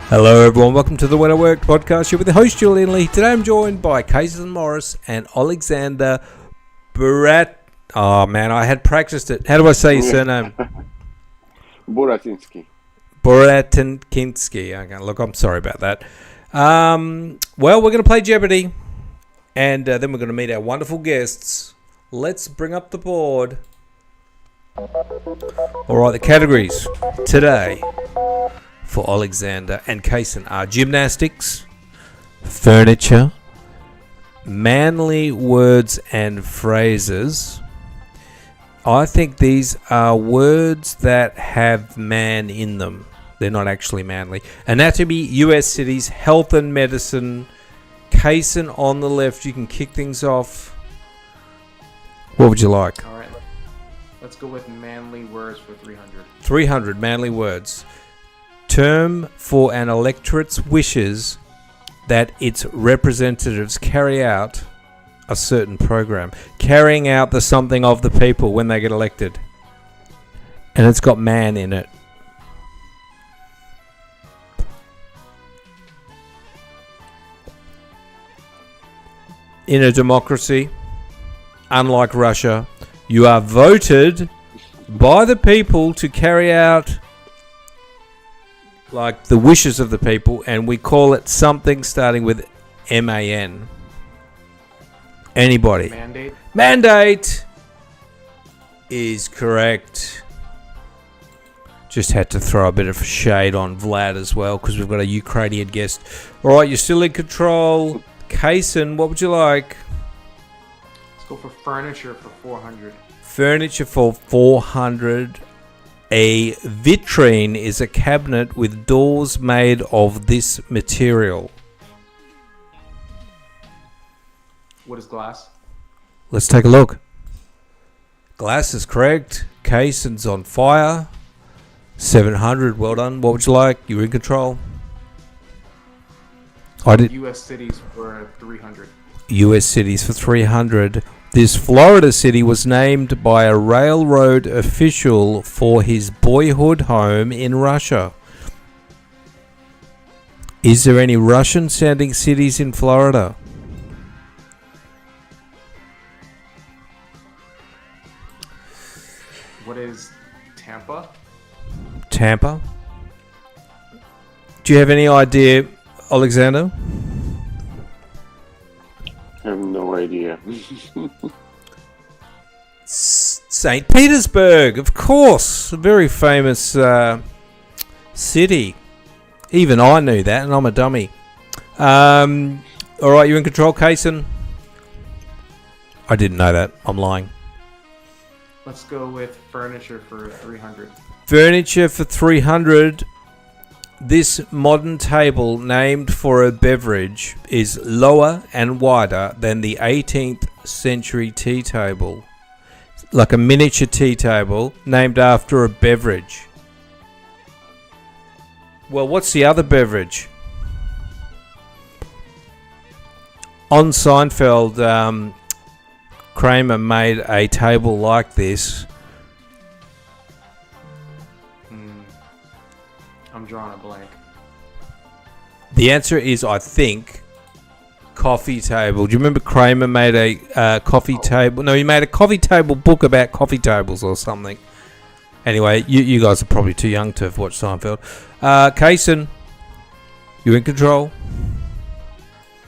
Hello everyone, welcome to the When I Worked podcast. You're with the host Julian Lee. Today I'm joined by Kason Morris and Olexandr Oh man, I had practiced it. How do I say your surname? Buratinskiy. Buratinskiy. Okay, look, I'm sorry about that. Well, we're going to play Jeopardy, and then we're going to meet our wonderful guests. Let's bring up the board. All right, the categories today for Olexandr and Kason are gymnastics, furniture, manly words and phrases. I think these are words that have man in them. They're not actually manly. Anatomy, US cities, health and medicine. Kason on the left, you can kick things off. What would you like? All right. Let's go with manly words for 300. 300 manly words. Term for an electorate's wishes that its representatives carry out a certain program. Carrying out the something of the people when they get elected. And it's got man in it. In a democracy, unlike Russia, you are voted by the people to carry out like the wishes of the people, and we call it something starting with MAN. Anybody? Mandate. Mandate is correct. Just had to throw a bit of shade on Vlad as well because we've got a Ukrainian guest. All right, you're still in control. Kason, what would you like? Let's go for furniture for 400. Furniture for 400. A vitrine is a cabinet with doors made of this material. What is glass? Let's take a look. Glass is correct. Kason's on fire. 700. Well done. What would you like? You're in control. US cities for 300. US cities for 300. This Florida city was named by a railroad official for his boyhood home in Russia. Is there any Russian-sounding cities in Florida? What is Tampa? Tampa? Do you have any idea, Olexandr? I have no idea. St. Petersburg, of course. A very famous city. Even I knew that, and I'm a dummy. All right, you're in control, Kason? I didn't know that. I'm lying. Let's go with furniture for 300. Furniture for 300. This modern table, named for a beverage, is lower and wider than the 18th century tea table. Like a miniature tea table named after a beverage. Well, what's the other beverage? On Seinfeld, Kramer made a table like this. I'm drawing a blank. The answer is, I think, coffee table. Do you remember Kramer made a coffee table? No, he made a coffee table book about coffee tables or something. Anyway, you guys are probably too young to have watched Seinfeld. Kason, you're in control.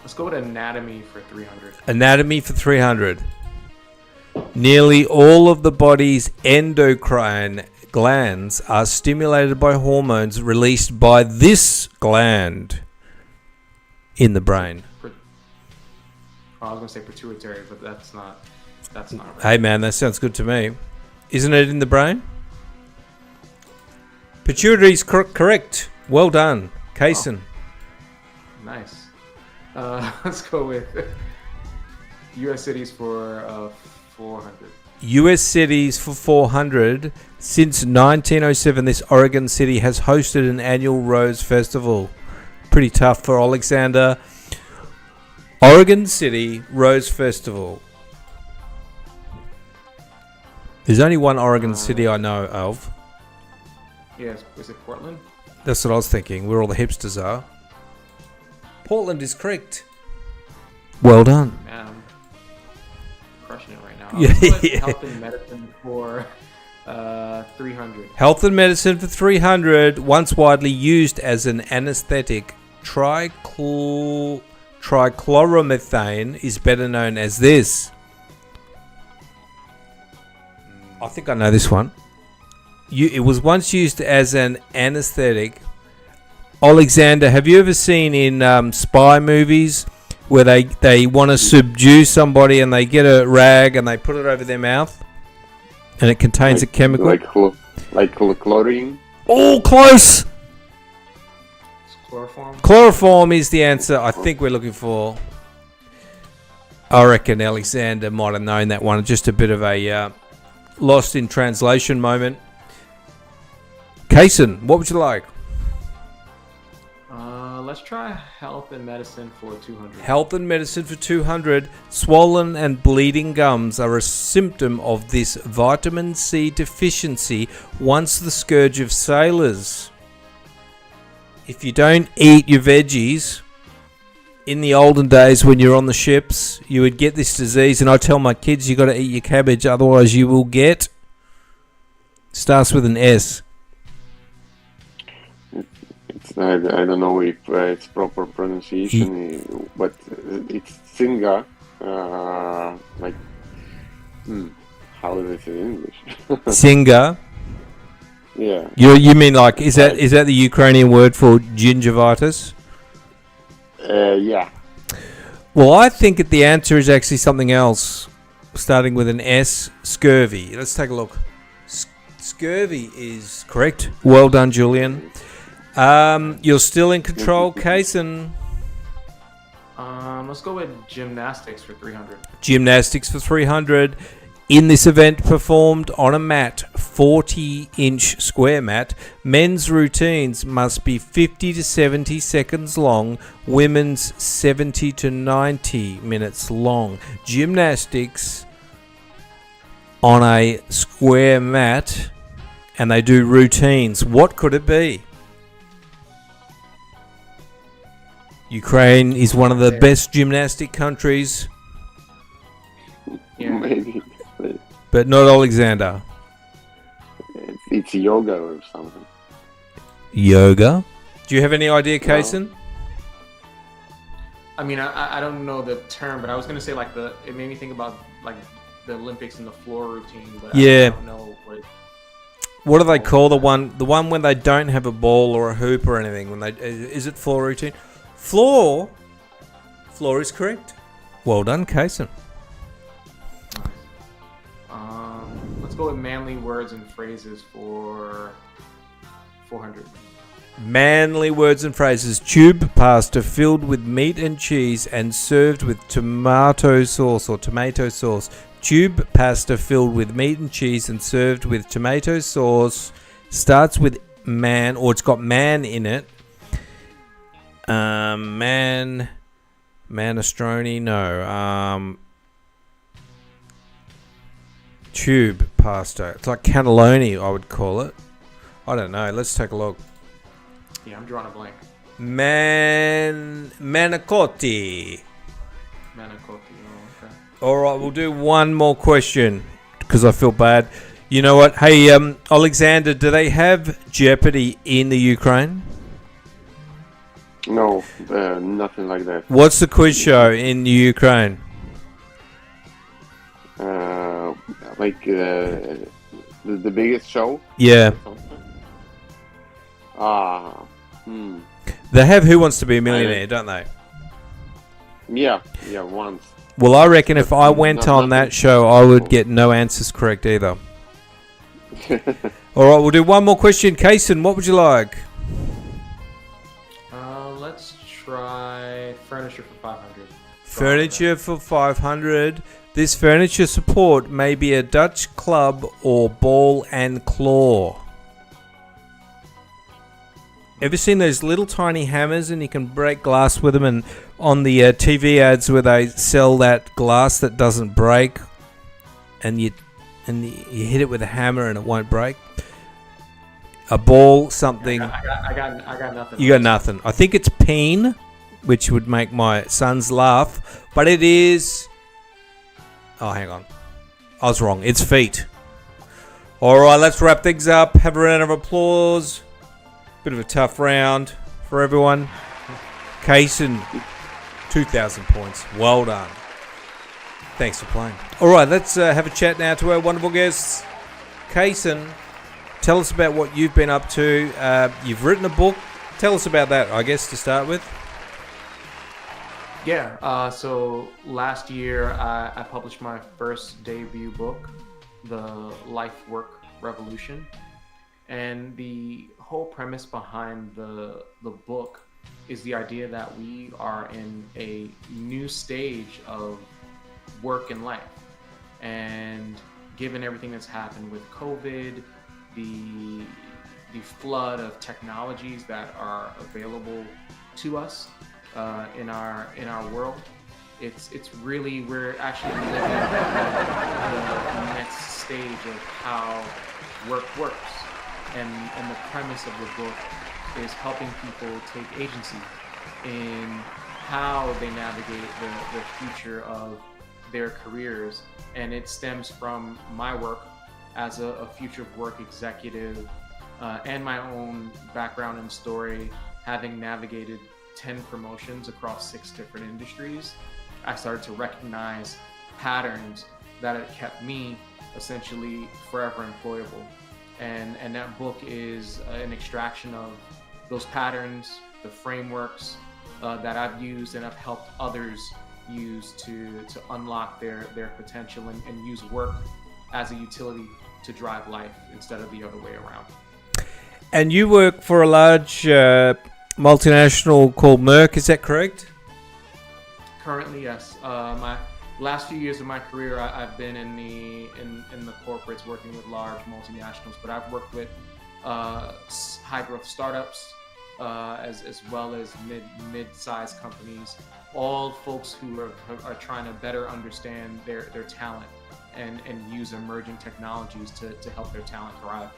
Let's go with anatomy for 300. Anatomy for 300. Nearly all of the body's endocrine glands are stimulated by hormones released by this gland in the brain. I was going to say pituitary, but that's not right. Hey man, that sounds good to me. Isn't it in the brain? Pituitary is correct. Well done, Kason. Oh, nice. Let's go with US cities for 400. US cities for 400. Since 1907, this Oregon city has hosted an annual Rose Festival. Pretty tough for Olexandr. Oregon City Rose Festival. There's only one Oregon City I know of. Yes, is it Portland? That's what I was thinking, where all the hipsters are. Portland is correct. Well done. Man, I'm crushing it right now. Yeah. I'll put health and medicine for 300. Health and medicine for 300. Once widely used as an anesthetic, trichloromethane is better known as this. I think I know this one. It was once used as an anesthetic. Olexandr, have you ever seen in spy movies where they want to subdue somebody and they get a rag and they put it over their mouth and it contains a chemical? Like chlorine? Oh, close! It's chloroform? Chloroform is the answer I think we're looking for. I reckon Alexander might have known that one. Just a bit of a lost in translation moment. Kason, what would you like? Let's try health and medicine for 200. Health and medicine for 200. Swollen and bleeding gums are a symptom of this vitamin C deficiency, once the scourge of sailors. If you don't eat your veggies, in the olden days when you're on the ships, you would get this disease, and I tell my kids you got to eat your cabbage, otherwise you will get. Starts with an S. I don't know if it's proper pronunciation, but it's Singa. Like, how do they say in English? Singa. Yeah. You mean like is that the Ukrainian word for gingivitis? Yeah. Well, I think that the answer is actually something else, starting with an S. Scurvy. Let's take a look. Scurvy is correct. Well done, Julian. You're still in control, Kason. Let's go with gymnastics for 300. Gymnastics for 300. In this event performed on a mat, 40-inch square mat, men's routines must be 50 to 70 seconds long, women's 70 to 90 minutes long. Gymnastics on a square mat, and they do routines. What could it be? Ukraine is one of the best gymnastic countries. Yeah. Maybe. But not Olexandr. It's yoga or something. Yoga? Do you have any idea, Kason? I mean, I don't know the term, but I was gonna say like it made me think about like the Olympics and the floor routine, but Yeah. I don't know What do they call the one when they don't have a ball or a hoop or anything? Is it floor routine? Floor is correct. Well done, Kason. Let's go with manly words and phrases for 400. Manly words and phrases. Tube pasta filled with meat and cheese and served with tomato sauce or tomato sauce. Tube pasta filled with meat and cheese and served with tomato sauce. Starts with man, or it's got man in it. Manestrone, no. Tube pasta. It's like cannelloni, I would call it. I don't know. Let's take a look. Yeah, I'm drawing a blank. Manicotti. Manicotti. Oh, okay. All right, we'll do one more question because I feel bad. You know what? Hey, Olexandr, do they have Jeopardy in the Ukraine? No, nothing like that. What's the quiz show in the Ukraine? The biggest show? Yeah. They have Who Wants to Be a Millionaire, don't they? Yeah, once. Well, I reckon if I went Not on that show, I would get no answers correct either. All right, we'll do one more question. Kason, what would you like? Let's try furniture for 500. Furniture for 500. This furniture support may be a Dutch club or ball and claw. Ever seen those little tiny hammers and you can break glass with them, and on the TV ads where they sell that glass that doesn't break and you hit it with a hammer and it won't break? a ball, something. I got nothing. You got nothing. I think it's peen, which would make my sons laugh, but it is. Oh, hang on. I was wrong. It's feet. All right, let's wrap things up. Have a round of applause. Bit of a tough round for everyone. Kason, 2,000 points. Well done. Thanks for playing. All right, let's have a chat now to our wonderful guests. Kason, tell us about what you've been up to. You've written a book. Tell us about that, I guess, to start with. Yeah, so last year I published my first debut book, The Life Work Revolution. And the whole premise behind the book is the idea that we are in a new stage of work and life. And given everything that's happened with COVID, the flood of technologies that are available to us in our world, it's really, we're actually living the next stage of how work works. And the premise of the book is helping people take agency in how they navigate the future of their careers. And it stems from my work as a future of work executive and my own background and story, having navigated 10 promotions across 6 different industries. I started to recognize patterns that had kept me essentially forever employable. And that book is an extraction of those patterns, the frameworks that I've used and have helped others use to unlock their potential and use work as a utility to drive life instead of the other way around. And you work for a large multinational called Merck, is that correct? Currently, yes. My last few years of my career, I've been in the corporates working with large multinationals, but I've worked with high growth startups as well as mid-sized companies, all folks who are trying to better understand their talent and use emerging technologies to help their talent thrive.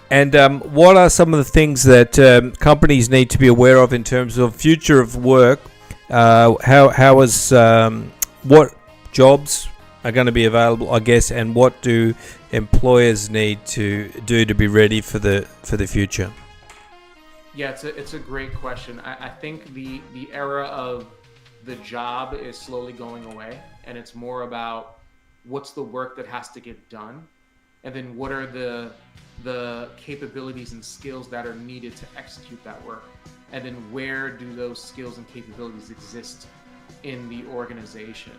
And what are some of the things that companies need to be aware of in terms of future of work? How is what jobs are going to be available, I guess, and what do employers need to do to be ready for the future? Yeah, it's a great question. I think the era of the job is slowly going away, and it's more about what's the work that has to get done, and then what are the capabilities and skills that are needed to execute that work, and then where do those skills and capabilities exist in the organization.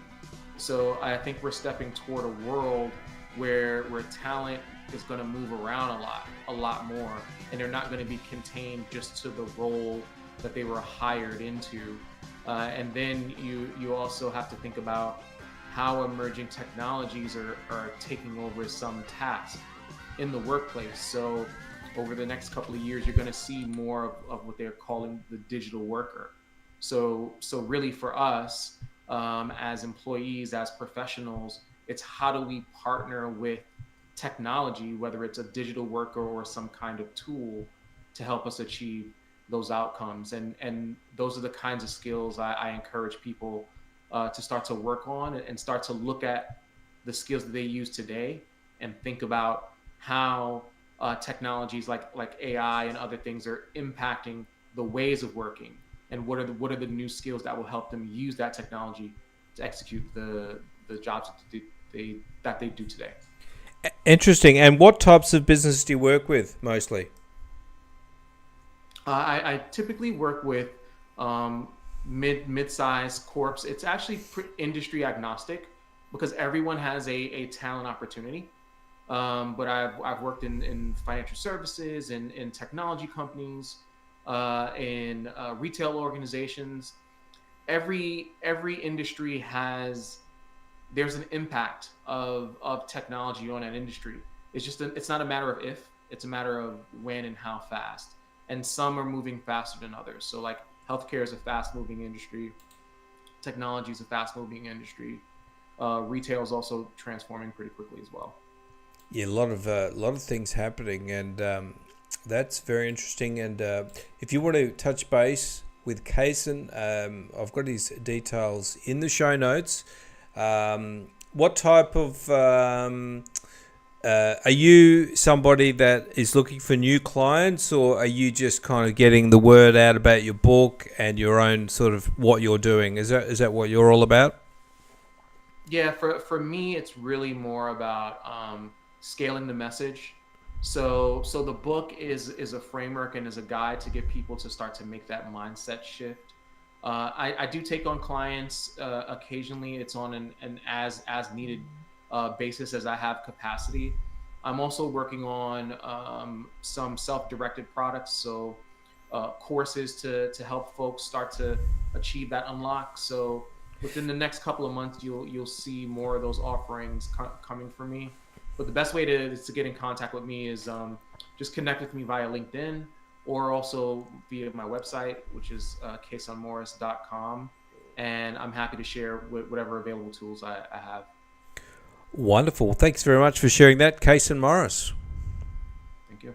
So I think we're stepping toward a world where talent is going to move around a lot more, and they're not going to be contained just to the role that they were hired into. And then you also have to think about how emerging technologies are taking over some tasks in the workplace. So over the next couple of years, you're going to see more of what they're calling the digital worker. So really for us, as employees, as professionals, it's how do we partner with technology, whether it's a digital worker or some kind of tool, to help us achieve those outcomes. And those are the kinds of skills I encourage people to start to work on and start to look at the skills that they use today and think about how technologies like AI and other things are impacting the ways of working, and what are the new skills that will help them use that technology to execute the jobs that they do today. Interesting. And what types of businesses do you work with mostly? I typically work with mid-sized corps. It's actually industry agnostic because everyone has a talent opportunity. But I've worked in financial services, in technology companies, in retail organizations. Every industry there's an impact of technology on an industry. It's not a matter of if, it's a matter of when and how fast. And some are moving faster than others. So like healthcare is a fast moving industry. Technology is a fast moving industry. Retail is also transforming pretty quickly as well. Yeah, a lot of things happening, and That's very interesting. And if you want to touch base with Kason, I've got his details in the show notes. What type of are you somebody that is looking for new clients, or are you just kind of getting the word out about your book and your own sort of what you're doing? Is that what you're all about? Yeah, for me, it's really more about scaling the message. So the book is a framework and is a guide to get people to start to make that mindset shift. I do take on clients occasionally. It's on an as needed basis as I have capacity. I'm also working on some self-directed products, so courses to help folks start to achieve that unlock. So within the next couple of months, you'll see more of those offerings coming from me. But the best way to get in contact with me is just connect with me via LinkedIn, or also via my website, which is kasonmorris.com. And I'm happy to share whatever available tools I have. Wonderful. Thanks very much for sharing that, Kason Morris. Thank you.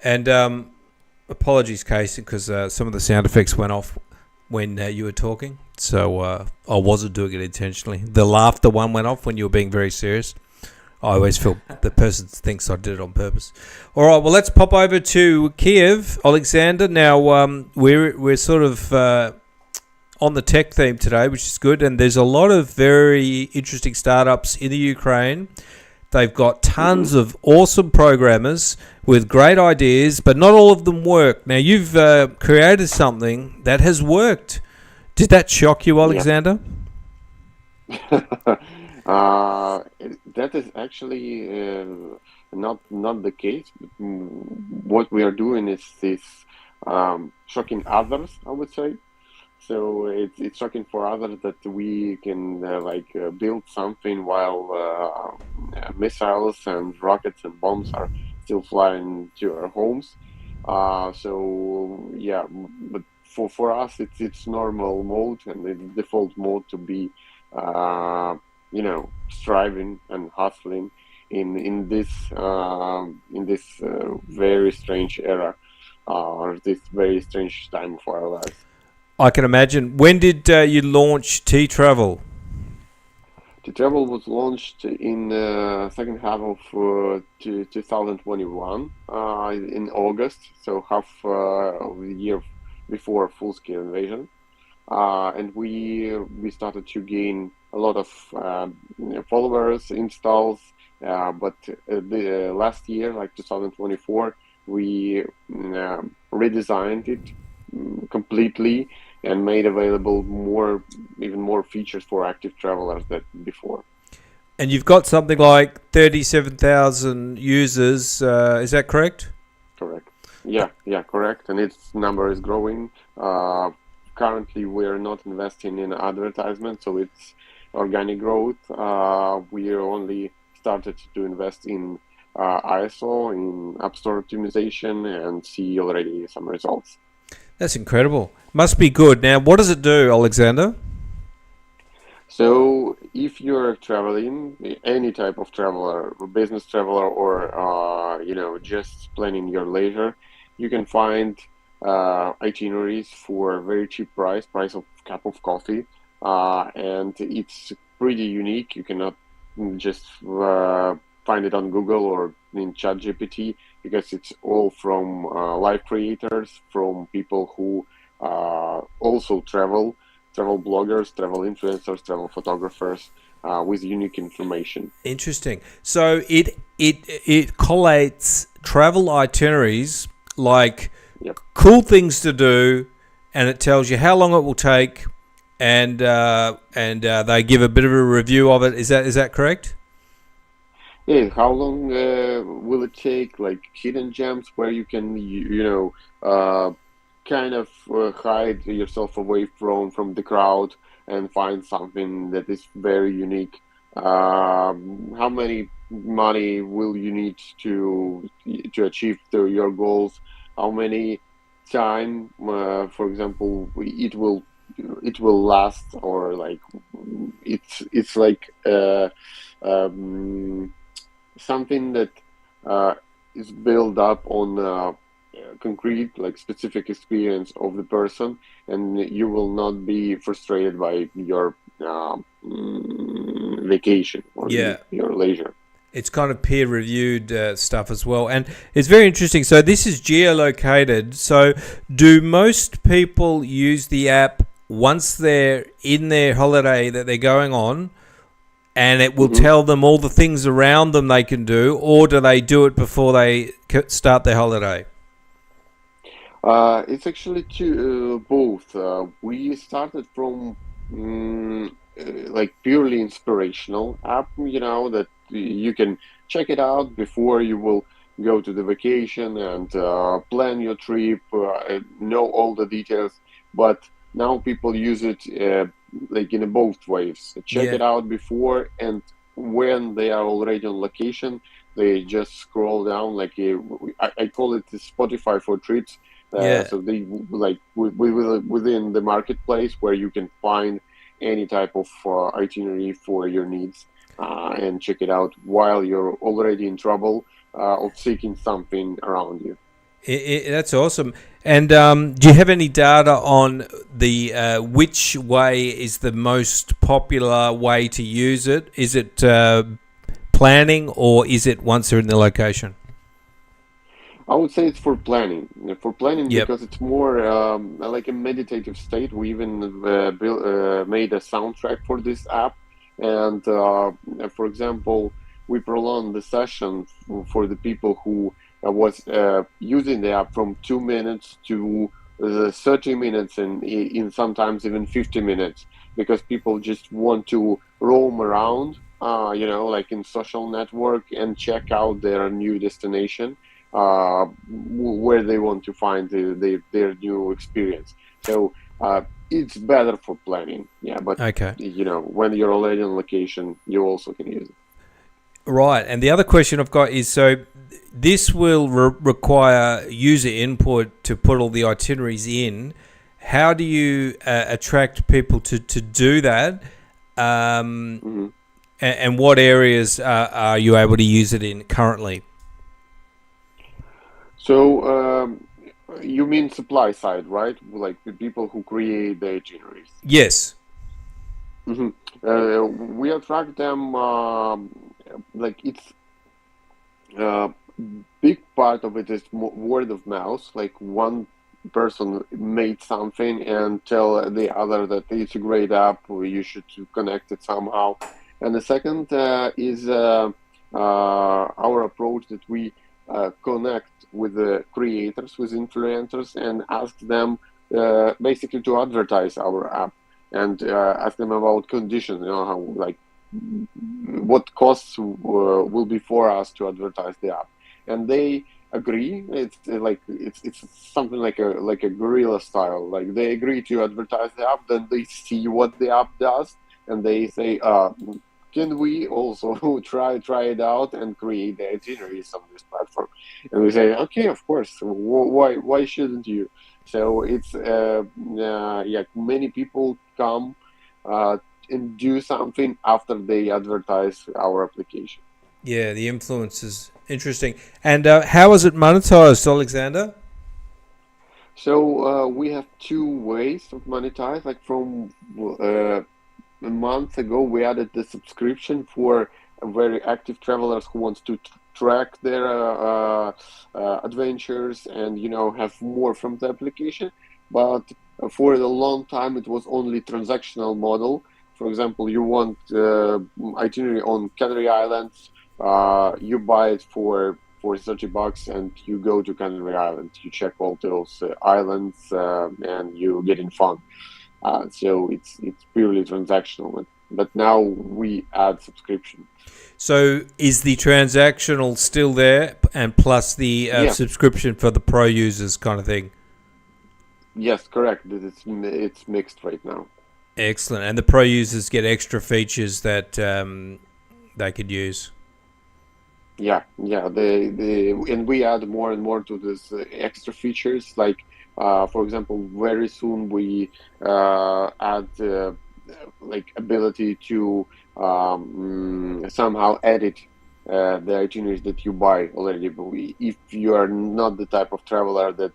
And apologies, Kason, because some of the sound effects went off when you were talking. So I wasn't doing it intentionally. The laughter one went off when you were being very serious. I always feel the person thinks I did it on purpose. All right, well, let's pop over to Kiev, Olexandr. Now, we're sort of on the tech theme today, which is good. And there's a lot of very interesting startups in the Ukraine. They've got tons of awesome programmers with great ideas, but not all of them work. Now, you've created something that has worked. Did that shock you, Olexandr? That is actually not the case. But, what we are doing is shocking others, I would say. So it's shocking for others that we can build something while missiles and rockets and bombs are still flying to our homes. So yeah, but for us it's normal mode and the default mode to be striving and hustling in this very strange era, or this very strange time of our lives. I can imagine. When did you launch T-Travel? T-Travel was launched in the second half of 2021 in August, so half of the year before full-scale invasion, and we started to gain a lot of followers, installs, but the last year, like 2024, we redesigned it completely and made available even more features for active travelers than before. And you've got something like 37,000 users, is that correct? Correct. Yeah, correct. And its number is growing. Currently, we're not investing in advertisement, so it's organic growth. We only started to invest in ISO, in App Store optimization, and see already some results. That's incredible. Must be good. Now, what does it do, Olexandr? So if you're traveling, any type of traveler, business traveler, or just planning your leisure, you can find itineraries for a very cheap price of a cup of coffee, and it's pretty unique. You cannot just find it on Google or in ChatGPT, because it's all from live creators, from people who also travel bloggers, travel influencers, travel photographers, with unique information. Interesting. So it collates travel itineraries, like cool things to do, and it tells you how long it will take, and they give a bit of a review of it. Is that correct? Yeah, how long will it take? Like hidden gems where you can, kind of hide yourself away from the crowd and find something that is very unique. How many money will you need to achieve your goals? How many time, for example, it will last, or like it's like something that is built up on concrete, like specific experience of the person, and you will not be frustrated by your vacation or Yeah. your leisure. It's kind of peer-reviewed stuff as well, and it's very interesting. So this is geolocated. So do most people use the app once they're in their holiday that they're going on, and it will tell them all the things around them they can do, or do they do it before they start their holiday? It's actually both. We started from like purely inspirational app, that you can check it out before you will go to the vacation and plan your trip, know all the details. But now people use it like in both ways. Check it out before, and when they are already on location, they just scroll down. Like I call it the Spotify for trips. So they like within the marketplace where you can find any type of itinerary for your needs, and check it out while you're already in trouble of seeking something around you. That's awesome. And do you have any data on the which way is the most popular way to use it? Is it planning, or is it once they're in the location? I would say it's for planning. Because it's more like a meditative state. We even made a soundtrack for this app, and for example, we prolonged the session for the people who was using the app from 2 minutes to 30 minutes, and in sometimes even 50 minutes, because people just want to roam around, like in social network, and check out their new destination, where they want to find their new experience. So it's better for planning. Yeah, but when you're already on location, you also can use it. Right, and the other question I've got is, so this will require user input to put all the itineraries in. How do you attract people to do that? And what areas are you able to use it in currently? So you mean supply side, right? Like the people who create the itineraries. Yes. We attract them. Like it's big part of it is word of mouth. Like one person made something and tell the other that it's a great app, or you should connect it somehow. And the second is our approach, that we connect with the creators, with influencers, and ask them basically to advertise our app, and ask them about conditions, how, like, what costs will be for us to advertise the app, and they agree. It's like it's something like a guerrilla style. Like they agree to advertise the app, then they see what the app does, and they say, can we also try it out and create the itineraries on this platform? And we say, okay, of course. Why shouldn't you? So it's many people come and do something after they advertise our application. Yeah, the influence is interesting. And how is it monetized, Olexandr? So we have two ways of monetize. Like from a month ago, we added the subscription for very active travelers who wants to track their adventures and have more from the application. But for a long time, it was only transactional model. For example, you want itinerary on Canary Islands, you buy it for $30, and you go to Canary Islands. You check all those islands, and you get in fun. So it's purely transactional. But now we add subscription. So is the transactional still there, and plus the subscription for the pro users kind of thing? Yes, correct. It's mixed right now. Excellent. And the pro users get extra features that they could use. Yeah. And we add more and more to this extra features. Like, for example, very soon we add like ability to somehow edit the itineraries that you buy already. But if you are not the type of traveler that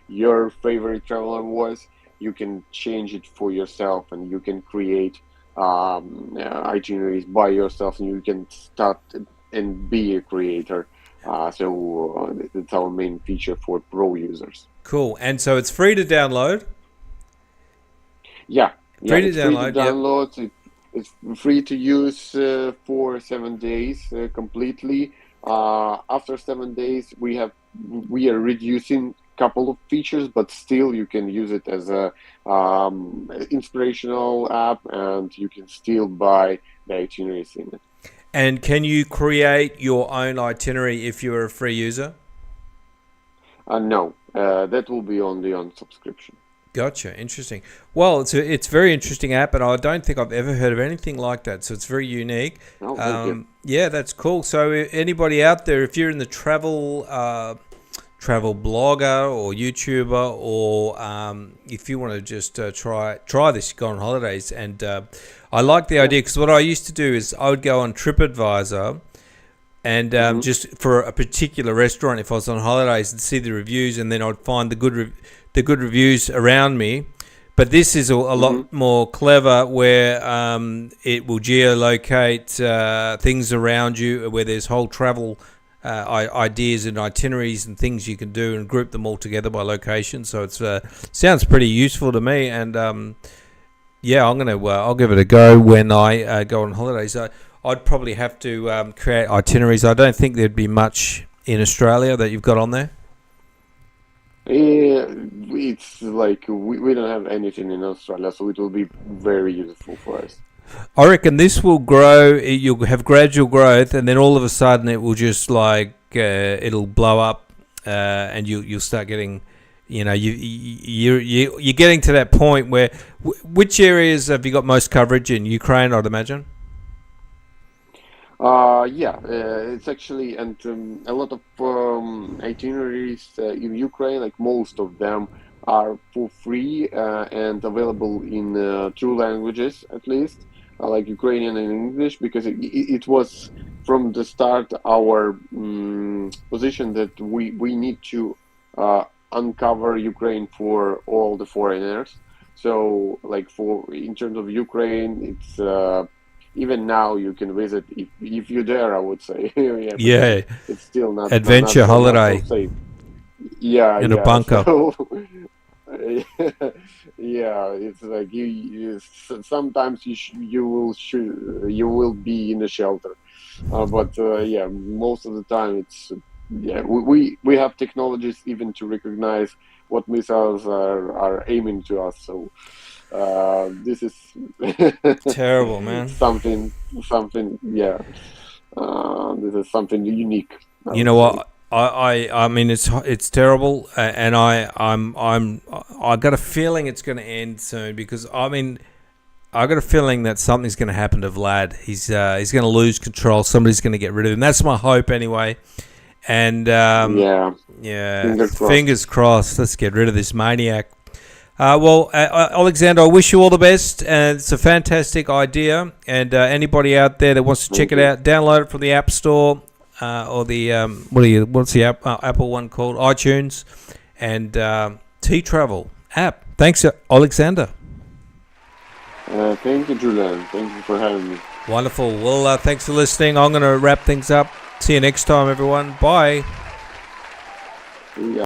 your favorite traveler was, you can change it for yourself, and you can create itineraries by yourself, and you can start and be a creator. So that's our main feature for pro users. Cool. And so it's free to download. Yeah, Free to it's free to download, yep. download. It's free to use for 7 days completely. After 7 days, we are reducing a couple of features, but still you can use it as a inspirational app, and you can still buy the itineraries in it. And can you create your own itinerary if you're a free user? No, that will be only on subscription. Gotcha. Interesting. Well, it's a very interesting app, and I don't think I've ever heard of anything like that. So it's very unique. Oh, thank you. Yeah, that's cool. So anybody out there, if you're in the travel blogger or YouTuber, or if you want to just try this, go on holidays. And I like the idea, because what I used to do is I would go on TripAdvisor and just for a particular restaurant, if I was on holidays, and see the reviews, and then I'd find the good reviews around me. But this is a lot more clever, where it will geolocate things around you, where there's whole travel ideas and itineraries and things you can do, and group them all together by location. So it's sounds pretty useful to me, and yeah, I'll give it a go when I go on holidays. I'd probably have to create itineraries. I don't think there'd be much in Australia that you've got on there. It's like we don't have anything in Australia, so it will be very useful for us. I reckon this will grow. You'll have gradual growth, and then all of a sudden it will just like it'll blow up, and you'll start getting, you're getting to that point where which areas have you got most coverage in? Ukraine, I'd imagine. It's actually, and a lot of itineraries in Ukraine, like most of them, are for free and available in 2 languages at least, like Ukrainian and English, because it was from the start our position that we need to uncover Ukraine for all the foreigners. So, like in terms of Ukraine, it's even now you can visit if you're there, I would say. Yeah. It's still not adventure not holiday. so safe. Yeah, in a bunker. So, yeah, it's like you sometimes you will be in a shelter, but yeah, most of the time it's we have technologies even to recognize what missiles are aiming to us. So. This is terrible, man. Something, yeah. This is something unique. You know what? I mean, it's terrible, and I got a feeling it's going to end soon, because I mean, I got a feeling that something's going to happen to Vlad. He's going to lose control. Somebody's going to get rid of him. That's my hope, anyway. And yeah. Fingers crossed. Let's get rid of this maniac. Well, Olexandr, I wish you all the best. It's a fantastic idea, and anybody out there that wants to check it out, download it from the App Store or the what's the Apple one called? iTunes, and T-Travel app. Thanks, Olexandr. Thank you, Julian. Thank you for having me. Wonderful. Well, thanks for listening. I'm going to wrap things up. See you next time, everyone. Bye. Yeah.